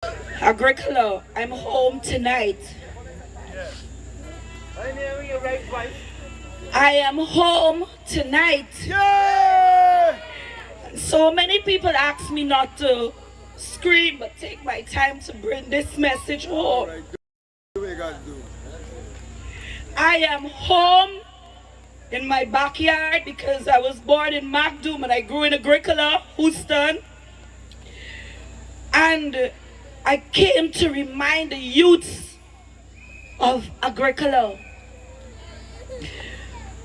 Agricola, I'm home tonight. I am home tonight. Yeah! So many people ask me not to scream, but take my time to bring this message home. Alright, do what you gotta do. I am home in my backyard because I was born in Macdoom and I grew in Agricola, Houston. And I came to remind the youths of Agricola.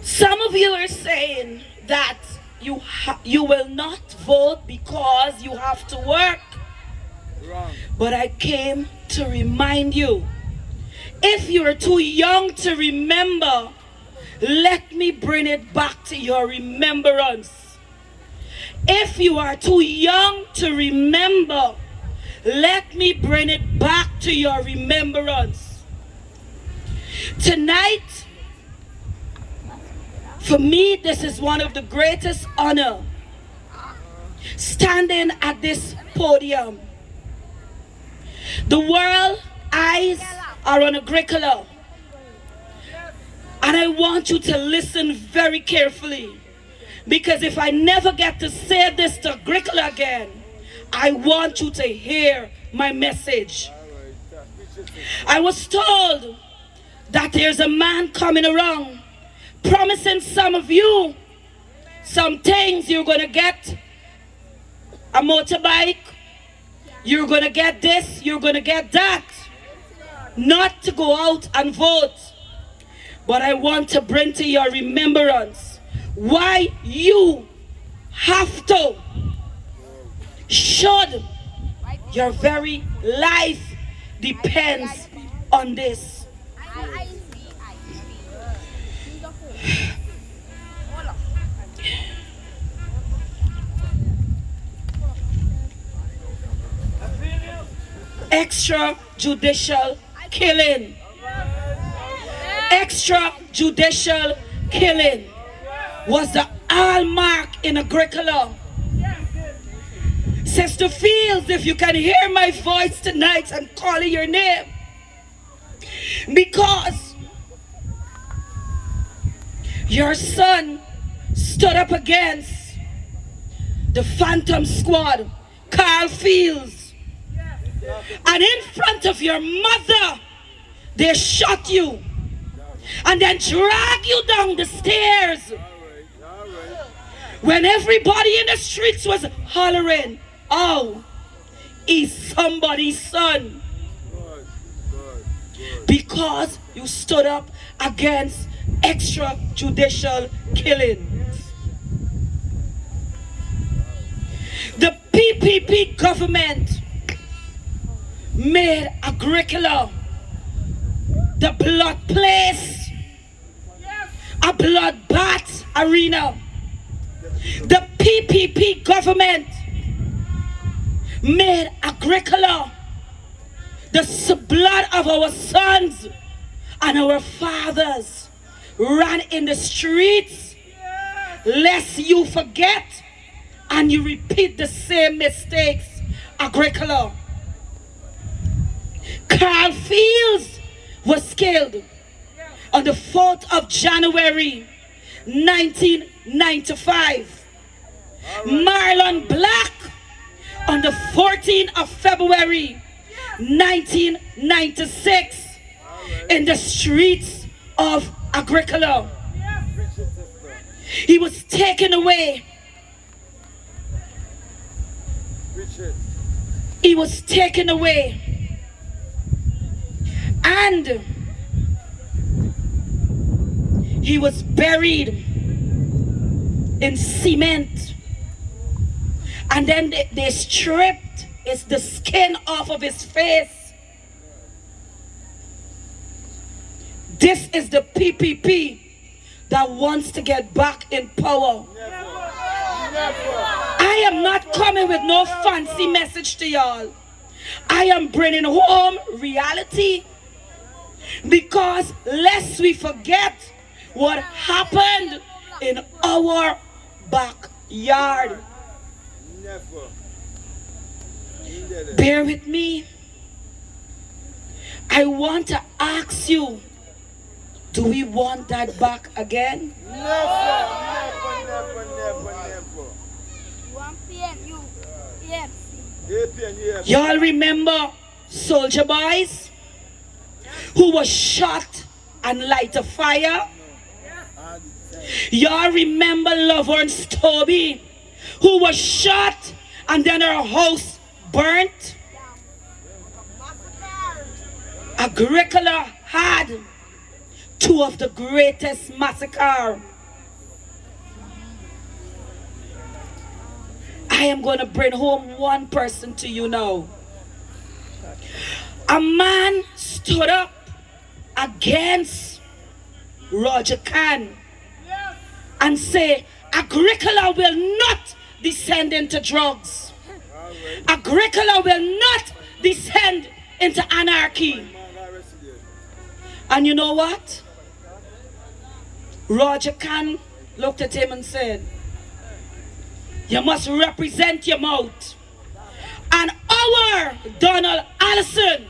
Some of you are saying that you will not vote because you have to work. Wrong. But I came to remind you, if you're too young to remember, let me bring it back to your remembrance. If you are too young to remember, let me bring it back to your remembrance. Tonight, for me, this is one of the greatest honor, standing at this podium. The world eyes are on Agricola, and I want you to listen very carefully, because if I never get to say this to Agricola again, I want you to hear my message. I was told that there's a man coming around promising some of you some things. You're going to get a motorbike, you're going to get this, you're going to get that. Not to go out and vote, but I want to bring to your remembrance why you have to, should, your very life depends on this. Extrajudicial killing. Extrajudicial killing was the hallmark in Agricola. Sister Fields, if you can hear my voice tonight, I'm calling your name. Because your son stood up against the Phantom Squad, Carl Fields. And in front of your mother, they shot you and then drag you down the stairs. When everybody in the streets was hollering, oh, he's somebody's son. Because you stood up against extrajudicial killing. The PPP government made Agricola the blood place, a bloodbath arena. The PPP government made Agricola the blood of our sons and our fathers ran in the streets, lest you forget and you repeat the same mistakes. Agricola. Carl Fields was killed on the 4th of January 1995. Marlon Black on the 14th of February 1996 in the streets of Agricola. He was taken away. He was taken away. And he was buried in cement. And then they stripped the skin off of his face. This is the PPP that wants to get back in power. I am not coming with no fancy message to y'all. I am bringing home reality, because lest we forget what happened in our backyard. Bear with me. I want to ask you, do we want that back again? Never. Y'all remember soldier boys who was shot and light a fire? Y'all remember Lovern's Toby who was shot and then her house burnt? Agricola had two of the greatest massacres. I am going to bring home one person to you now. A man stood up against Roger Khan and say, Agricola will not descend into drugs. Agricola will not descend into anarchy. And you know what? Roger Khan looked at him and said, you must represent your mouth. And our Donald Allison,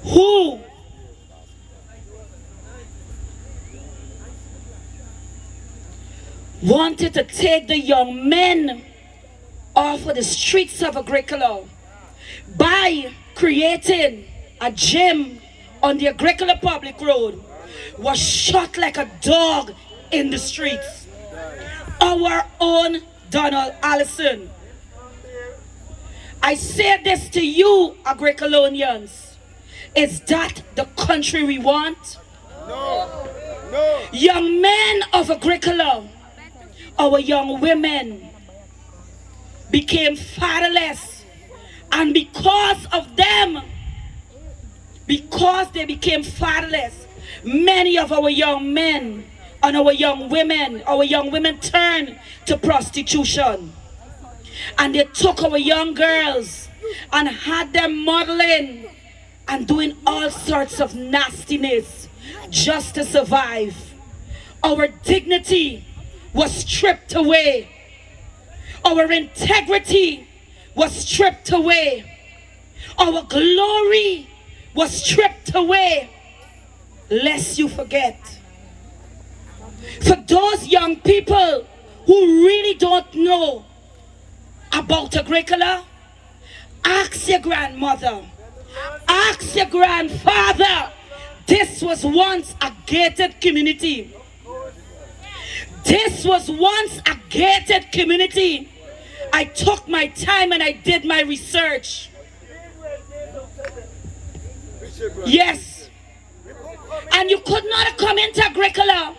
who wanted to take the young men off of the streets of Agricola by creating a gym on the Agricola Public Road, was shot like a dog in the streets. Our own Donald Allison. I say this to you, Agricolonians. Is that the country we want? No. Young men of Agricola, our young women became fatherless, and because of them, because they became fatherless, many of our young men and our young women turned to prostitution. And they took our young girls and had them modeling and doing all sorts of nastiness just to survive. Our dignity was stripped away. Our integrity was stripped away. Our glory was stripped away. Lest you forget. For those young people who really don't know about Agricola, ask your grandmother, ask your grandfather. This was once a gated community. This was once a gated community. I took my time and I did my research. Yes. And you could not come into Agricola.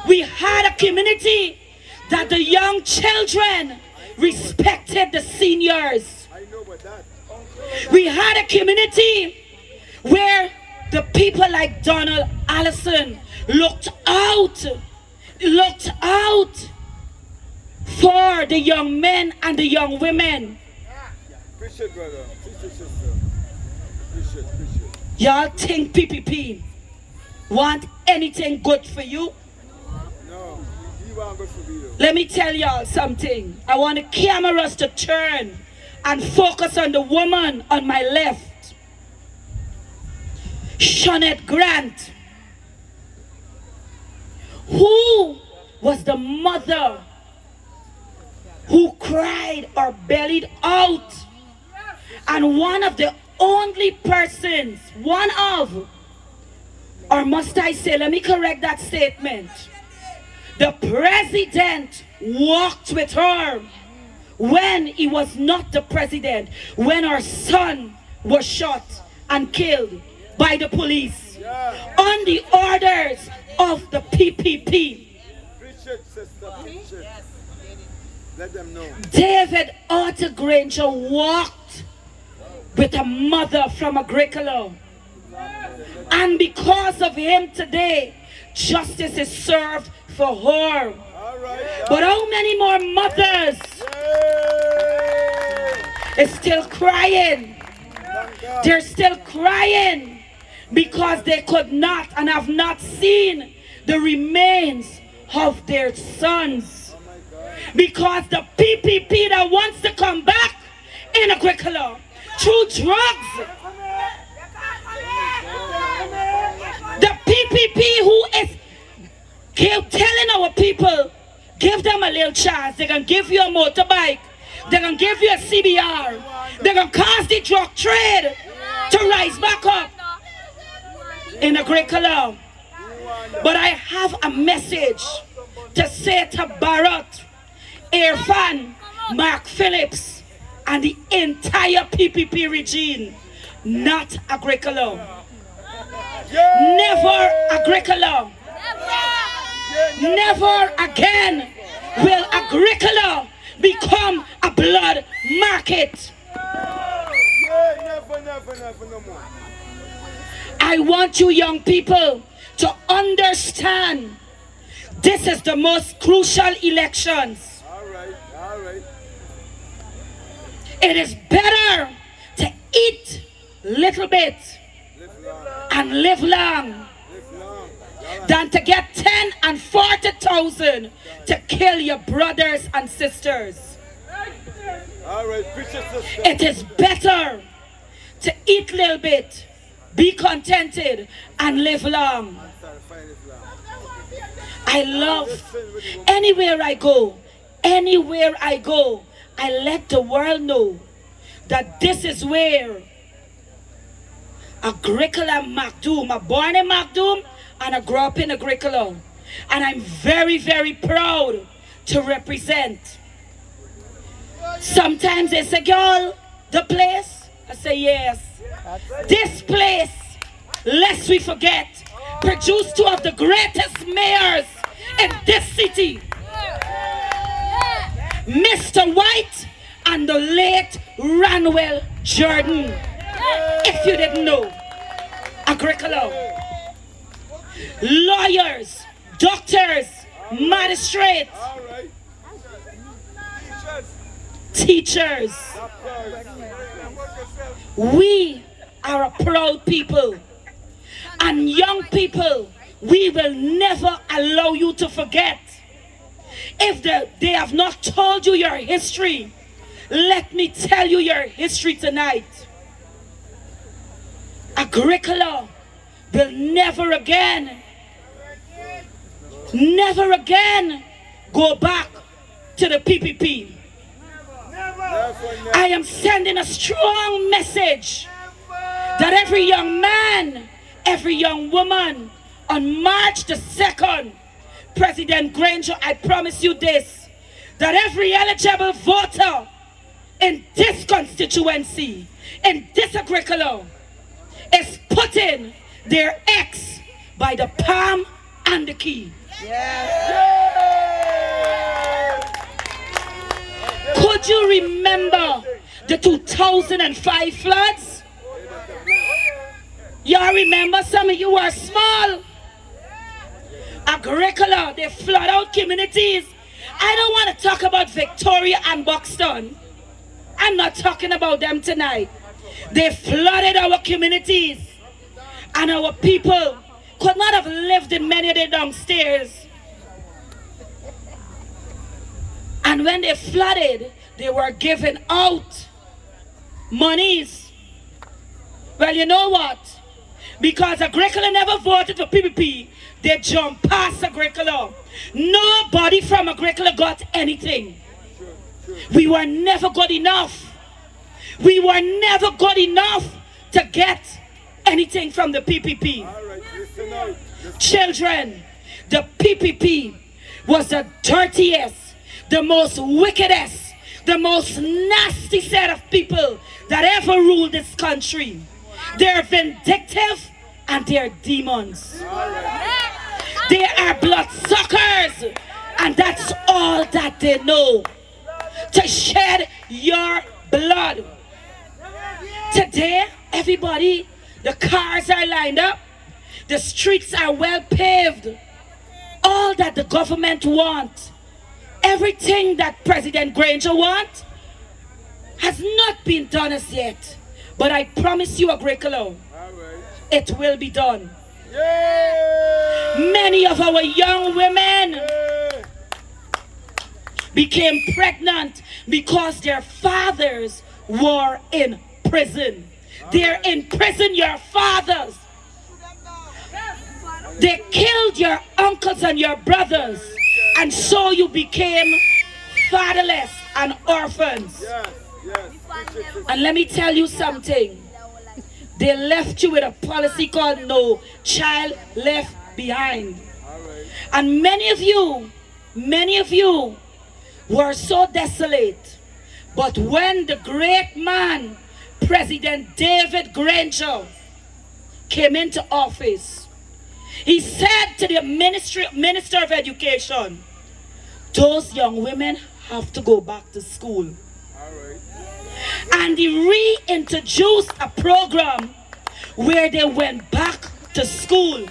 We had a community that the young children respected the seniors. We had a community where the people like Donald Allison looked out for the young men and the young women. Appreciate, brother. Appreciate, sister. Appreciate. Y'all think PPP want anything good for you? No, he want good for you. Let me tell y'all something. I want the cameras to turn and focus on the woman on my left. Shawnette Grant. Who was the mother who cried or bellied out, and one of the only persons, or must I say, let me correct that statement, the president walked with her when he was not the president, when her son was shot and killed by the police on the orders of the PPP. Appreciate, sister. Appreciate. Let them know. David Arthur Granger walked with a mother from Agricola. And because of him today, justice is served for her. But how many more mothers is still crying? They're still crying because they could not and have not seen the remains of their sons. Because the PPP that wants to come back in Agricola through drugs, the PPP who is telling our people, give them a little chance. They're going to give you a motorbike. They're going to give you a CBR. They're going to cause the drug trade to rise back up in Agricola. But I have a message to say to Barrett, Irfan, Mark Phillips, and the entire PPP regime, not Agricola. Never Agricola. Never again will Agricola become a blood market. Never no more. I want you young people to understand this is the most crucial elections. All right. It is better to eat little bit and live long than to get 10 and 40,000 to kill your brothers and sisters. All right, sister. It is better to eat little bit, be contented, and live long. I love anywhere I go, I let the world know that this is where Agricola Macdoom. I'm born in Macdoom and I grew up in Agricola. And I'm very, very proud to represent. Sometimes they say, girl, the place? I say, yes. This place, lest we forget, produced two of the greatest mayors in this city. Mr. White and the late Ranwell Jordan. If you didn't know, Agricola. Lawyers, doctors, magistrates, teachers. We are a proud people. And young people, we will never allow you to forget. If they have not told you your history, let me tell you your history tonight. Agricola will never again go back to the PPP. I am sending a strong message that every young man, every young woman, on March the 2nd, President Granger, I promise you this, that every eligible voter in this constituency, in this Agricola, is putting their ex by the palm and the key. Could you remember the 2005 floods? Y'all remember? Some of you were small. Agricola, they flood out communities. I don't want to talk about Victoria and Buxton. I'm not talking about them tonight. They flooded our communities, and our people could not have lived in many of the downstairs. And when they flooded, they were giving out monies. Well, you know what? Because Agricola never voted for PPP, they jumped past Agricola. Nobody from Agricola got anything. We were never good enough. We were never good enough to get anything from the PPP. Children, the PPP was the dirtiest, the most wickedest, the most nasty set of people that ever ruled this country. They're vindictive and they're demons. They are bloodsuckers, and that's all that they know. To shed your blood. Today, everybody, the cars are lined up. The streets are well paved. All that the government wants, everything that President Granger wants, has not been done as yet. But I promise you, Agricola, it will be done. Many of our young women became pregnant because their fathers were in prison. They're in prison, your fathers. They killed your uncles and your brothers, and so you became fatherless and orphans. Yes, yes. And let me tell you something. They left you with a policy called No Child Left Behind. And many of you were so desolate. But when the great man, President David Granger, came into office, he said to the Minister of Education, those young women have to go back to school. And he reintroduced a program where they went back to school.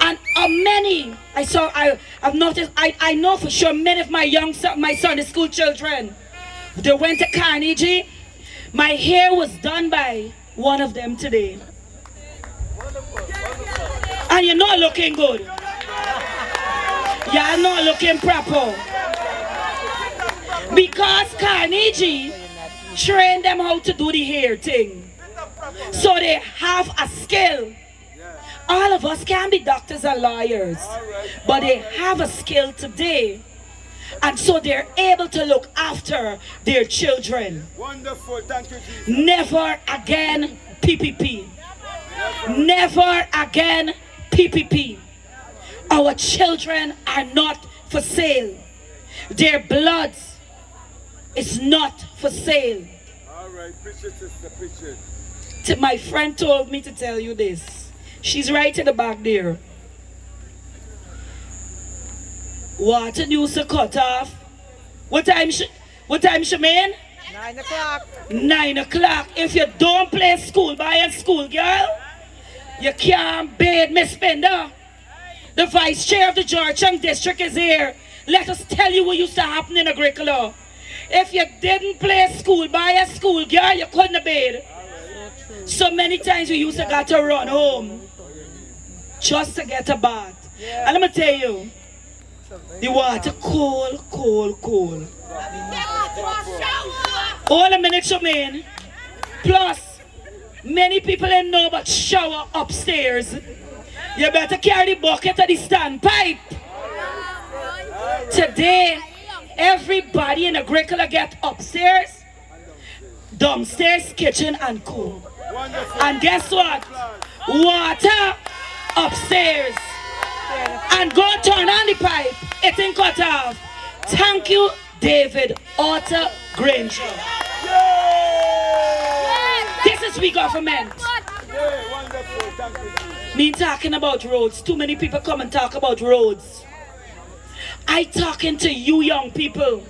And many, I've noticed, I know for sure many of my Sunday school children, they went to Carnegie. My hair was done by one of them today. And you're not looking good. You're not looking proper. Because Carnegie trained them how to do the hair thing. So they have a skill. All of us can be doctors and lawyers, but they have a skill today. And so they're able to look after their children. Wonderful, thank you, Jesus. Never again PPP. Never again PPP. Our children are not for sale. Their blood is not for sale. All right, preach it, sister, preach it. My friend told me to tell you this. She's right in the back there. Water used to cut off. What time, Shemaine? 9 o'clock. 9 o'clock. If you don't play school by a school girl, you can't bathe, Miss Spender. The vice chair of the Georgetown district is here. Let us tell you what used to happen in Agricola. If you didn't play school by a school girl, you couldn't have bathed. So many times we used to got to run home just to get a bath. And let me tell you, the water cold. All a minute, Shemaine. Plus, many people ain't know about shower upstairs. You better carry the bucket or the standpipe. Today, everybody in Agricola get upstairs, downstairs, kitchen, and cool. And guess what? Water upstairs. And go turn on the pipe. It ain't cut off. Thank you, David Otto Granger. This is we government. Me talking about roads. Too many people come and talk about roads. I talking to you young people.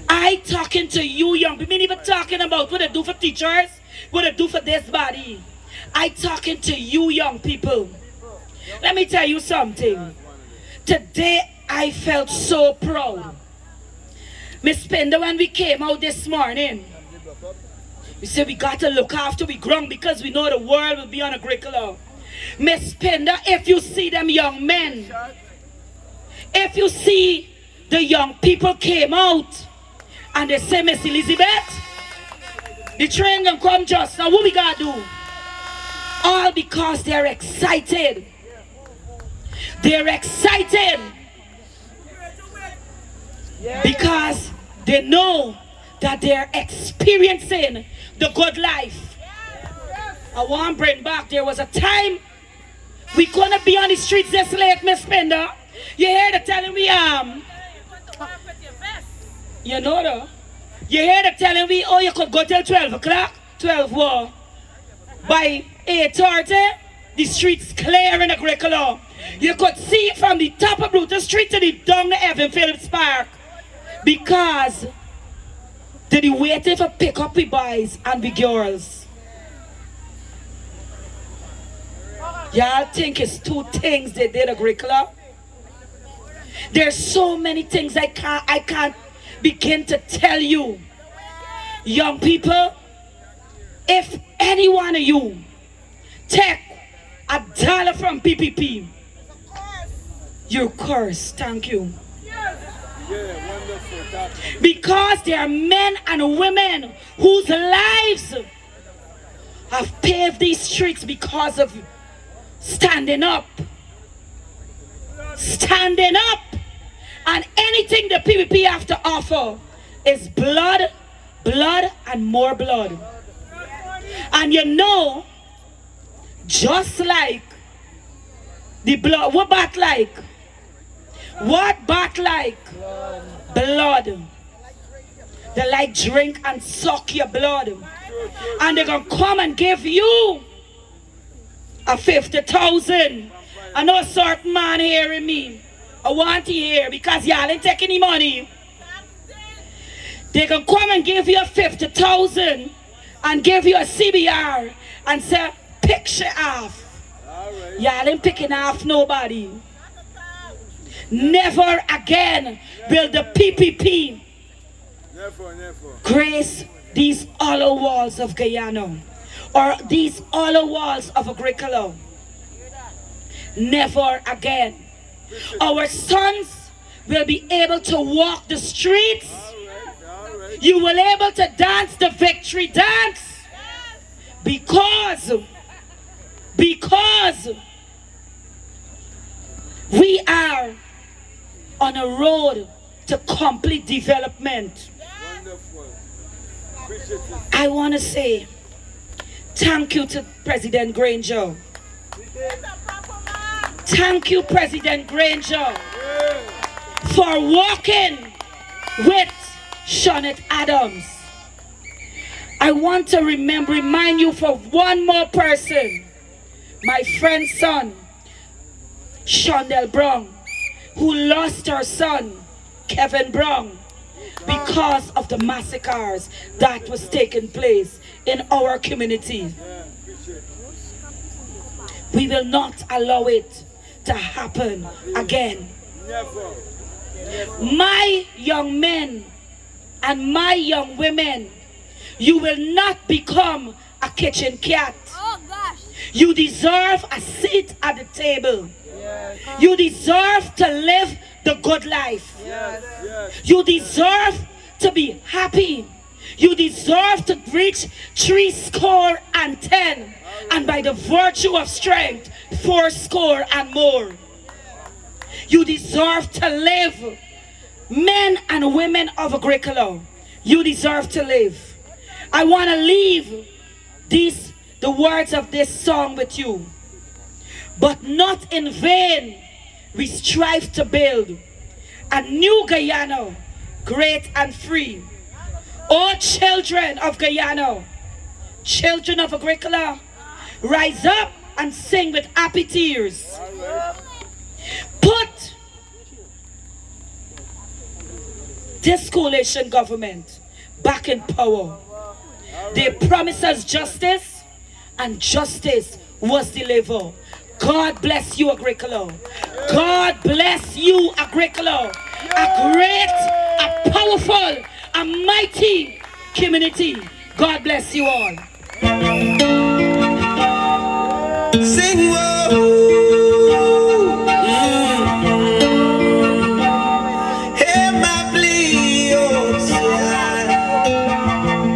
I talking to you young people. Me even talking about what they do for teachers, what they do for this body. I talking to you young people. Let me tell you something. Today I felt so proud. Miss Pender, when we came out this morning, we said we got to look after we grown because we know the world will be on Agricola. Miss Pender, if you see them young men, if you see the young people came out and they say, Miss Elizabeth, the train gonna come just now, what we gotta do? All because they're excited. They're excited because they know that they're experiencing the good life. I want to bring back, there was a time we couldn't be on the streets this late, Miss Spender. You hear the telling me, you know though? You hear the telling me, oh, you could go till 12 o'clock? 12 what? By 8:30, the streets clear in Agricola. You could see from the top of Brutus Street to the down to Evan Phillips Park. Because they waiting for pick up the boys and the girls. Y'all think it's two things they did Agricola? There's so many things I can't begin to tell you. Young people, if any one of you take $1 from PPP, you're cursed. Thank you. Yeah, wonderful. Talk to me. Because there are men and women whose lives have paved these streets because of standing up. Standing up. And anything the PPP have to offer is blood, blood, and more blood. And you know, just like the blood, what bat like? What bat like? Blood. They like drink and suck your blood. And they're going to come and give you a 50,000. I know a certain man hearing me. I want to hear because y'all ain't taking any money. They can come and give you 50,000 and give you a CBR and say, picture off. Alright. Y'all ain't picking off nobody. Never again will the PPP Never, never. grace these hollow walls of Guyana or these hollow walls of Agricola. Never again. Our sons will be able to walk the streets. Alright. You will be able to dance the victory dance because we are on a road to complete development. Wonderful. Appreciate it. I want to say thank you to President Granger. Thank you, President Granger, Yeah. for walking with Shawnette Adams. I want to remind you for one more person, my friend's son, Shondell Brown, who lost her son, Kevin Brown, because of the massacres that was taking place in our community. Yeah, appreciate it. We will not allow it to happen again. Never. My young men and my young women, you will not become a kitchen cat. Oh gosh. You deserve a seat at the table. Yes. You deserve to live the good life. Yes. Yes. You deserve to be happy. You deserve to reach 70, and by the virtue of strength, 80 and more. You deserve to live. Men and women of Agricola, you deserve to live. I want to leave the words of this song with you. But not in vain we strive to build a new Guyana, great and free. Oh, children of Guyana, children of Agricola, rise up and sing with happy tears. Put this coalition government back in power. They promised us justice, and justice was delivered. God bless you, Agricola. God bless you, Agricola. A great, a powerful, a mighty community. God bless you all.